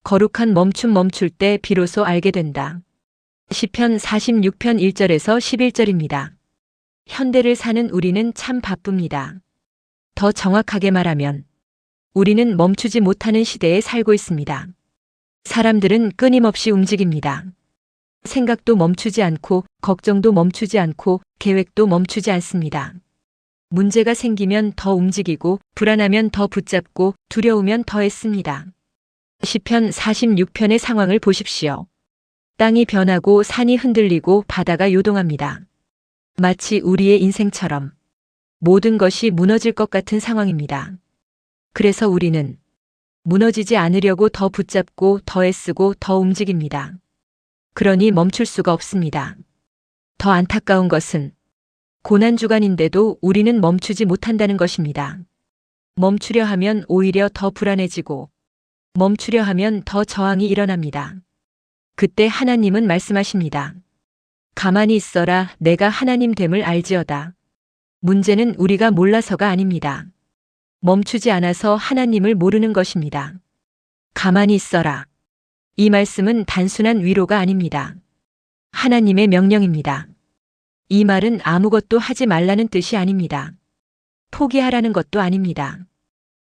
거룩한 멈출 때 비로소 알게 된다. 시편 46편 1절에서 11절입니다. 현대를 사는 우리는 참 바쁩니다. 더 정확하게 말하면 우리는 멈추지 못하는 시대에 살고 있습니다. 사람들은 끊임없이 움직입니다. 생각도 멈추지 않고 걱정도 멈추지 않고 계획도 멈추지 않습니다. 문제가 생기면 더 움직이고 불안하면 더 붙잡고 두려우면 더 애씁니다. 시편 46편의 상황을 보십시오. 땅이 변하고 산이 흔들리고 바다가 요동합니다. 마치 우리의 인생처럼 모든 것이 무너질 것 같은 상황입니다. 그래서 우리는 무너지지 않으려고 더 붙잡고 더 애쓰고 더 움직입니다. 그러니 멈출 수가 없습니다. 더 안타까운 것은 고난주간인데도 우리는 멈추지 못한다는 것입니다. 멈추려 하면 오히려 더 불안해지고 멈추려 하면 더 저항이 일어납니다. 그때 하나님은 말씀하십니다. 가만히 있어라, 내가 하나님 됨을 알지어다. 문제는 우리가 몰라서가 아닙니다. 멈추지 않아서 하나님을 모르는 것입니다. 가만히 있어라. 이 말씀은 단순한 위로가 아닙니다. 하나님의 명령입니다. 이 말은 아무것도 하지 말라는 뜻이 아닙니다. 포기하라는 것도 아닙니다.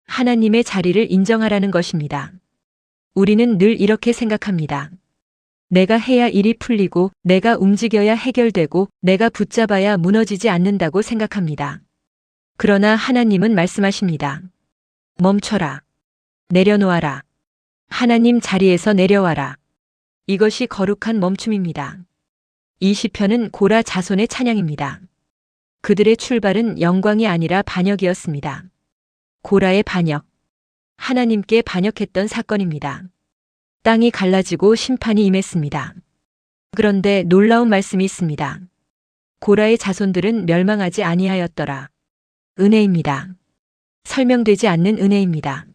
하나님의 자리를 인정하라는 것입니다. 우리는 늘 이렇게 생각합니다. 내가 해야 일이 풀리고 내가 움직여야 해결되고 내가 붙잡아야 무너지지 않는다고 생각합니다. 그러나 하나님은 말씀하십니다. 멈춰라. 내려놓아라. 하나님 자리에서 내려와라. 이것이 거룩한 멈춤입니다. 이 시편은 고라 자손의 찬양입니다. 그들의 출발은 영광이 아니라 반역이었습니다. 고라의 반역. 하나님께 반역했던 사건입니다. 땅이 갈라지고 심판이 임했습니다. 그런데 놀라운 말씀이 있습니다. 고라의 자손들은 멸망하지 아니하였더라. 은혜입니다. 설명되지 않는 은혜입니다.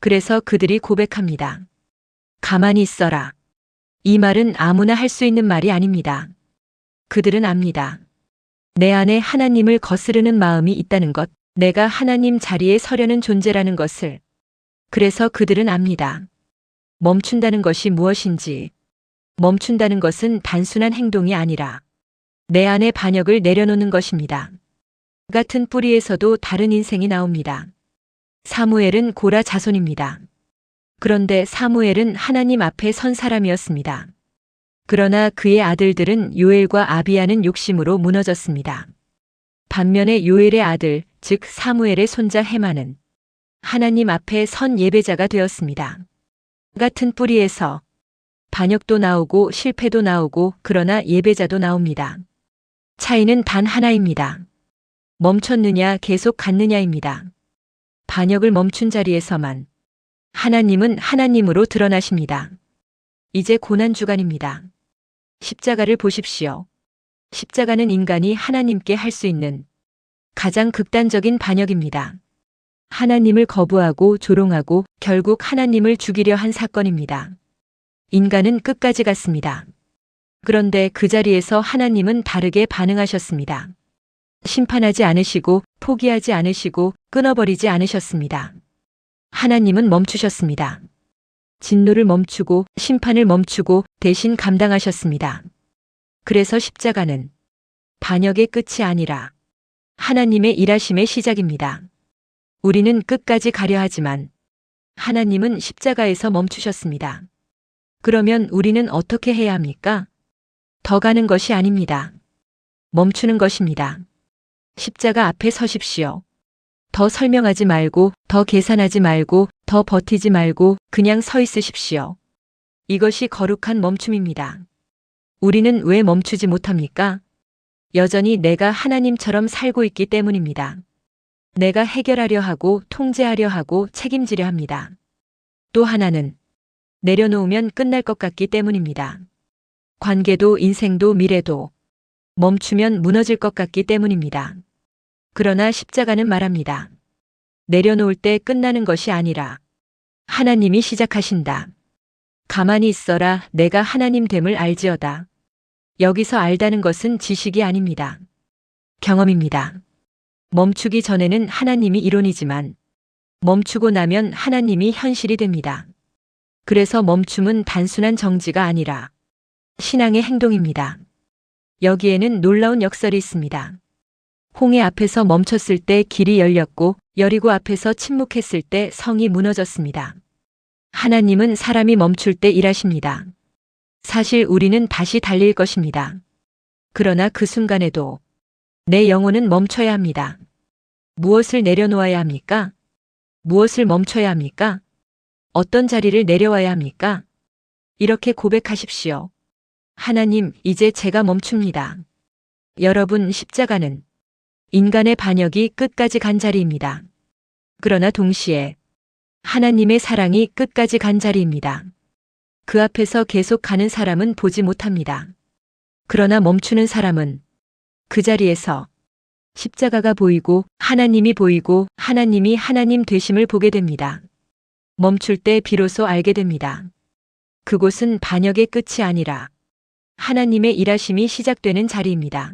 그래서 그들이 고백합니다. 가만히 있어라. 이 말은 아무나 할 수 있는 말이 아닙니다. 그들은 압니다. 내 안에 하나님을 거스르는 마음이 있다는 것, 내가 하나님 자리에 서려는 존재라는 것을. 그래서 그들은 압니다. 멈춘다는 것이 무엇인지. 멈춘다는 것은 단순한 행동이 아니라 내 안의 반역을 내려놓는 것입니다. 같은 뿌리에서도 다른 인생이 나옵니다. 사무엘은 고라 자손입니다. 그런데 사무엘은 하나님 앞에 선 사람이었습니다. 그러나 그의 아들들은 요엘과 아비야는 욕심으로 무너졌습니다. 반면에 요엘의 아들, 즉 사무엘의 손자 헤만은 하나님 앞에 선 예배자가 되었습니다. 같은 뿌리에서 반역도 나오고 실패도 나오고 그러나 예배자도 나옵니다. 차이는 단 하나입니다. 멈췄느냐 계속 갔느냐입니다. 반역을 멈춘 자리에서만 하나님은 하나님으로 드러나십니다. 이제 고난주간입니다. 십자가를 보십시오. 십자가는 인간이 하나님께 할 수 있는 가장 극단적인 반역입니다. 하나님을 거부하고 조롱하고 결국 하나님을 죽이려 한 사건입니다. 인간은 끝까지 갔습니다. 그런데 그 자리에서 하나님은 다르게 반응하셨습니다. 심판하지 않으시고 포기하지 않으시고 끊어버리지 않으셨습니다. 하나님은 멈추셨습니다. 진노를 멈추고 심판을 멈추고 대신 감당하셨습니다. 그래서 십자가는 반역의 끝이 아니라 하나님의 일하심의 시작입니다. 우리는 끝까지 가려 하지만 하나님은 십자가에서 멈추셨습니다. 그러면 우리는 어떻게 해야 합니까? 더 가는 것이 아닙니다. 멈추는 것입니다. 십자가 앞에 서십시오. 더 설명하지 말고, 더 계산하지 말고, 더 버티지 말고 그냥 서 있으십시오. 이것이 거룩한 멈춤입니다. 우리는 왜 멈추지 못합니까? 여전히 내가 하나님처럼 살고 있기 때문입니다. 내가 해결하려 하고 통제하려 하고 책임지려 합니다. 또 하나는 내려놓으면 끝날 것 같기 때문입니다. 관계도 인생도 미래도 멈추면 무너질 것 같기 때문입니다. 그러나 십자가는 말합니다. 내려놓을 때 끝나는 것이 아니라 하나님이 시작하신다. 가만히 있어라, 내가 하나님 됨을 알지어다. 여기서 알다는 것은 지식이 아닙니다. 경험입니다. 멈추기 전에는 하나님이 이론이지만 멈추고 나면 하나님이 현실이 됩니다. 그래서 멈춤은 단순한 정지가 아니라 신앙의 행동입니다. 여기에는 놀라운 역설이 있습니다. 홍해 앞에서 멈췄을 때 길이 열렸고 여리고 앞에서 침묵했을 때 성이 무너졌습니다. 하나님은 사람이 멈출 때 일하십니다. 사실 우리는 다시 달릴 것입니다. 그러나 그 순간에도 내 영혼은 멈춰야 합니다. 무엇을 내려놓아야 합니까? 무엇을 멈춰야 합니까? 어떤 자리를 내려와야 합니까? 이렇게 고백하십시오. 하나님, 이제 제가 멈춥니다. 여러분, 십자가는 인간의 반역이 끝까지 간 자리입니다. 그러나 동시에 하나님의 사랑이 끝까지 간 자리입니다. 그 앞에서 계속 가는 사람은 보지 못합니다. 그러나 멈추는 사람은 그 자리에서 십자가가 보이고 하나님이 보이고 하나님이 하나님 되심을 보게 됩니다. 멈출 때 비로소 알게 됩니다. 그곳은 반역의 끝이 아니라 하나님의 일하심이 시작되는 자리입니다.